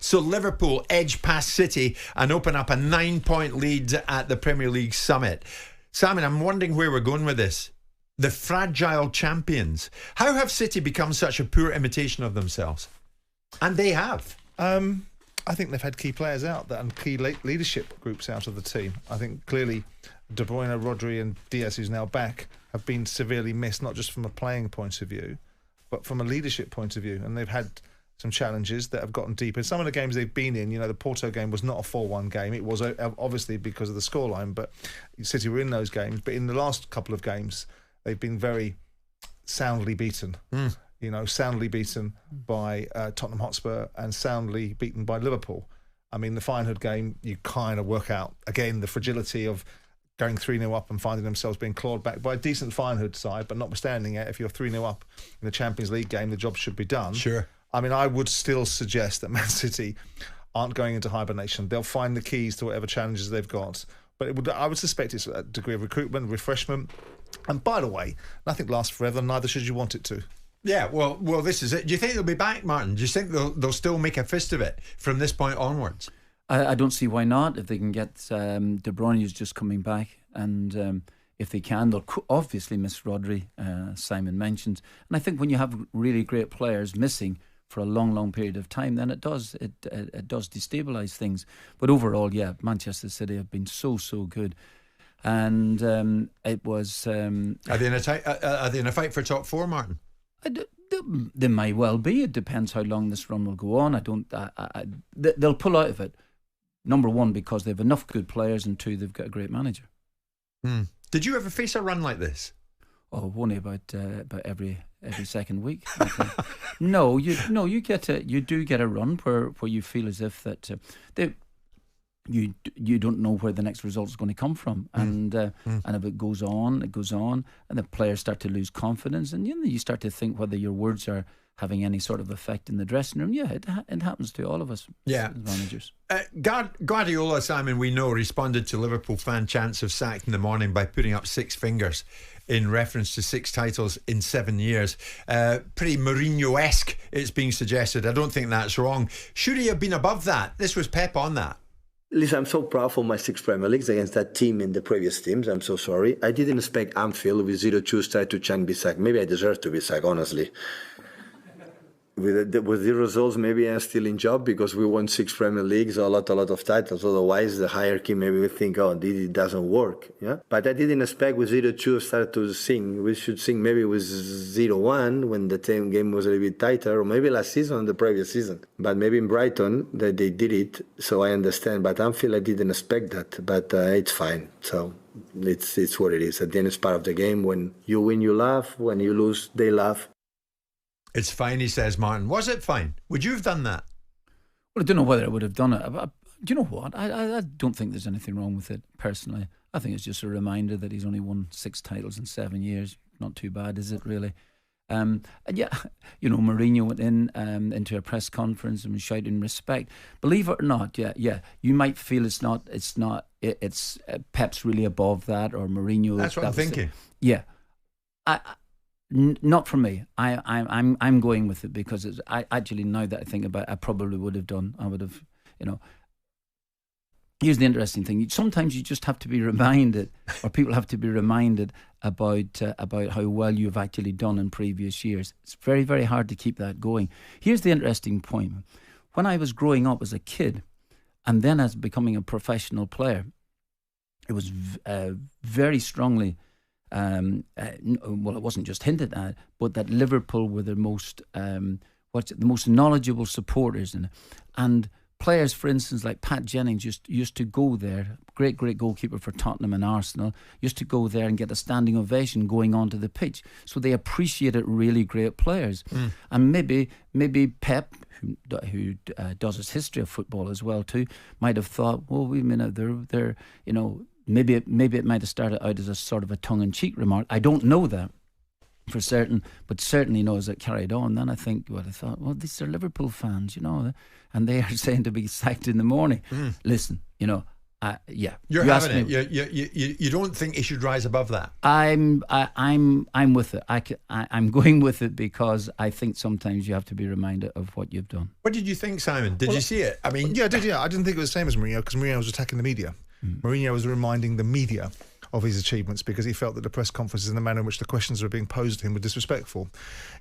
So Liverpool edge past City and open up a 9-point lead at the Premier League summit. Simon, I'm wondering where we're going with this. The fragile champions. How have City become such a poor imitation of themselves? And they have. I think they've had key players out and key leadership groups out of the team. I think clearly De Bruyne, Rodri and Diaz, who's now back, have been severely missed, not just from a playing point of view, but from a leadership point of view. And they've had some challenges that have gotten deeper. Some of the games they've been in, the Porto game was not a 4-1 game. It was obviously because of the scoreline, but City were in those games. But in the last couple of games, they've been very soundly beaten. Soundly beaten by Tottenham Hotspur and soundly beaten by Liverpool. I mean, the Feyenoord game, you kind of work out, again, the fragility of going 3-0 up and finding themselves being clawed back by a decent Feyenoord side, but notwithstanding it, if you're 3-0 up in the Champions League game, the job should be done. Sure. I mean, I would still suggest that Man City aren't going into hibernation. They'll find the keys to whatever challenges they've got. But I would suspect it's a degree of recruitment, refreshment. And by the way, nothing lasts forever, neither should you want it to. Yeah, well, this is it. Do you think they'll be back, Martin? Do you think they'll still make a fist of it from this point onwards? I don't see why not. If they can get De Bruyne, who's just coming back, and if they can, they'll obviously miss Rodri, Simon mentioned. And I think when you have really great players missing for a long, long period of time, then it does destabilise things. But overall, yeah, Manchester City have been so good. And it was... Are they in a fight for top 4, Martin? They may well be. It depends how long this run will go on. They'll pull out of it. Number one, because they have enough good players, and two, they've got a great manager. Did you ever face a run like this? Oh, only about every second week. No, you do get a run where you feel as if that you don't know where the next result is going to come from, and if it goes on, and the players start to lose confidence, and you start to think whether your words are having any sort of effect in the dressing room. Yeah, it happens to all of us as managers. Guardiola, Simon, we know, responded to Liverpool fan chants of sacked in the morning by putting up 6 fingers in reference to 6 titles in 7 years. Pretty Mourinho-esque, it's being suggested. I don't think that's wrong. Should he have been above that? This was Pep on that. Listen, I'm so proud for my 6 Premier Leagues against that team in the previous teams. I'm so sorry. I didn't expect Anfield with 0-2 start to chant be sacked. Maybe I deserve to be sacked, honestly. With the results, maybe I'm still in job because we won 6 Premier Leagues, a lot of titles. Otherwise, the hierarchy maybe we think, it doesn't work. Yeah, but I didn't expect with 0-2 start to sing. We should sing maybe with 0-1 when the game was a little bit tighter, or maybe last season, the previous season. But maybe in Brighton that they did it, so I understand. But Anfield, I didn't expect that. But it's fine. So it's what it is. At the end, it's part of the game. When you win, you laugh. When you lose, they laugh. It's fine, he says, Martin. Was it fine? Would you have done that? Well, I don't know whether I would have done it. Do you know what? I don't think there's anything wrong with it, personally. I think it's just a reminder that he's only won 6 titles in 7 years. Not too bad, is it, really? And yeah, Mourinho went into a press conference and was shouting respect. Believe it or not, yeah, you might feel it's Pep's really above that, or Mourinho. That's what I'm thinking. Yeah. Not for me. I'm going with it because I actually, now that I think about it, I probably would have done. I would have, Here's the interesting thing. Sometimes you just have to be reminded, or people have to be reminded about how well you've actually done in previous years. It's very, very hard to keep that going. Here's the interesting point. When I was growing up as a kid, and then as becoming a professional player, it was very strongly. Well, it wasn't just hinted at, but that Liverpool were the most knowledgeable supporters, and players, for instance, like Pat Jennings used to go there, great goalkeeper for Tottenham and Arsenal, used to go there and get a standing ovation going onto the pitch. So they appreciated really great players, and maybe Pep, who does his history of football as well too, might have thought, well, wait a minute, they're Maybe it might have started out as a sort of a tongue-in-cheek remark. I don't know that for certain, but certainly as it carried on, then I thought, well, these are Liverpool fans, and they are saying to be sacked in the morning. Listen, Yeah, You're You having asked it. You don't think he should rise above that? I'm with it. I'm going with it because I think sometimes you have to be reminded of what you've done. What did you think, Simon? Did you see it? I mean, Yeah, I did. Yeah, I didn't think it was the same as Mourinho because Mourinho was attacking the media. Mourinho was reminding the media of his achievements because he felt that the press conferences and the manner in which the questions were being posed to him were disrespectful.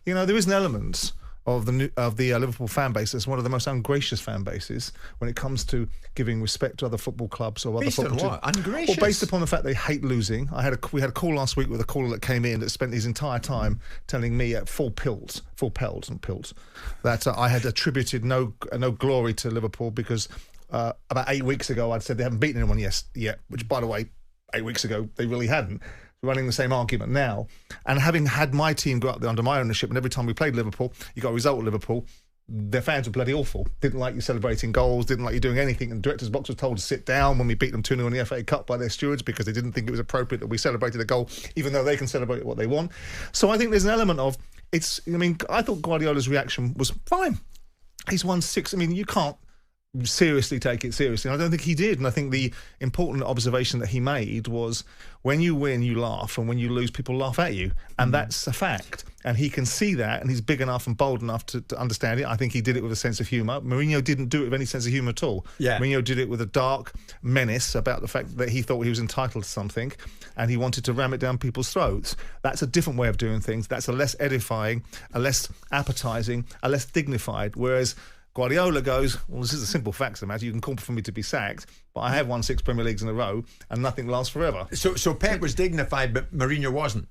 You know, there is an element of the Liverpool fan base that's one of the most ungracious fan bases when it comes to giving respect to other football clubs or other based football on what? Ungracious? Well, based upon the fact they hate losing. We had a call last week with a caller that came in that spent his entire time telling me at full pelt, that I had attributed no glory to Liverpool because about 8 weeks ago I'd said they haven't beaten anyone yet, which, by the way, 8 weeks ago they really hadn't. Running the same argument now, and having had my team go up there under my ownership, and every time we played Liverpool, you got a result with Liverpool, their fans were bloody awful. Didn't like you celebrating goals, didn't like you doing anything, and the director's box was told to sit down when we beat them 2-0 in the FA Cup by their stewards because they didn't think it was appropriate that we celebrated a goal, even though they can celebrate what they want. So I think there's an element of, I thought Guardiola's reaction was fine. He's won 6. I mean, you can't seriously take it seriously. And I don't think he did. And I think the important observation that he made was when you win, you laugh, and when you lose, people laugh at you. And that's a fact. And he can see that, and he's big enough and bold enough to understand it. I think he did it with a sense of humour. Mourinho didn't do it with any sense of humour at all. Yeah. Mourinho did it with a dark menace about the fact that he thought he was entitled to something and he wanted to ram it down people's throats. That's a different way of doing things. That's a less edifying, a less appetising, a less dignified. Whereas Guardiola goes, well, this is a simple fact of the matter. You can call for me to be sacked, but I have won 6 Premier Leagues in a row and nothing lasts forever. So Pep was dignified, but Mourinho wasn't.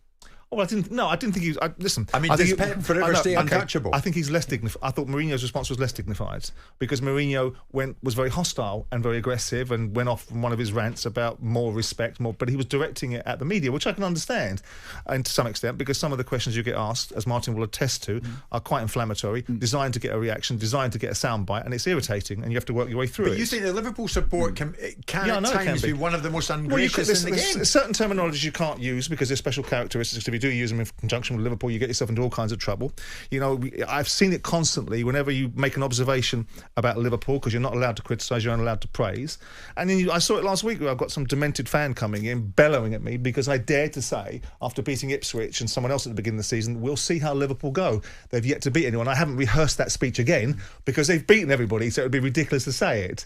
Oh, I didn't think he was. Listen, I mean, does Pep forever stay untouchable? I think he's less dignified. I thought Mourinho's response was less dignified because Mourinho was very hostile and very aggressive and went off on one of his rants about more respect, but he was directing it at the media, which I can understand, and to some extent, because some of the questions you get asked, as Martin will attest to, are quite inflammatory, designed to get a reaction, designed to get a soundbite, and it's irritating, and you have to work your way through it. But you think the Liverpool support can at times be one of the most ungracious in the game? There's certain terminologies you can't use because there's special characteristics. If you do use them in conjunction with Liverpool, you get yourself into all kinds of trouble. You know, I've seen it constantly whenever you make an observation about Liverpool, because you're not allowed to criticise, you're only allowed to praise. And then I saw it last week where I've got some demented fan coming in, bellowing at me because I dared to say, after beating Ipswich and someone else at the beginning of the season, we'll see how Liverpool go. They've yet to beat anyone. I haven't rehearsed that speech again because they've beaten everybody, so it would be ridiculous to say it.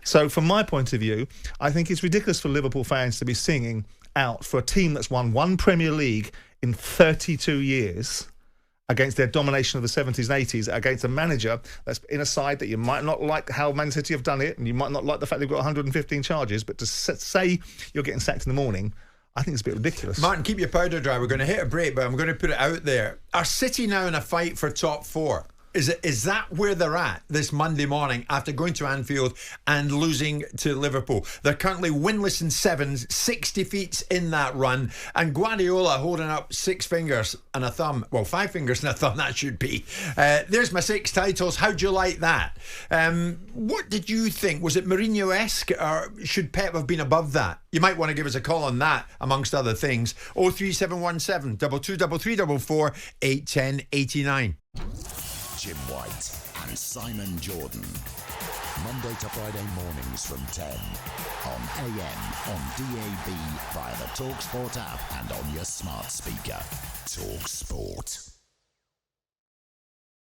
So from my point of view, I think it's ridiculous for Liverpool fans to be singing out for a team that's won 1 Premier League in 32 years against their domination of the 70s and 80s, against a manager that's in a side that you might not like how Man City have done it, and you might not like the fact they've got 115 charges, but to say you're getting sacked in the morning, I think it's a bit ridiculous. Martin, keep your powder dry. We're going to hit a break, but I'm going to put it out there. Are City now in a fight for top 4? Is that where they're at this Monday morning after going to Anfield and losing to Liverpool? They're currently winless in 7, 6 defeats in that run, and Guardiola holding up 6 fingers and a thumb. Well, 5 fingers and a thumb, that should be. There's my 6 titles. How'd you like that? What did you think? Was it Mourinho-esque, or should Pep have been above that? You might want to give us a call on that, amongst other things. 03717 223344 810 89. Jim White and Simon Jordan. Monday to Friday mornings from 10 on AM, on DAB, via the talkSPORT app and on your smart speaker. talkSPORT.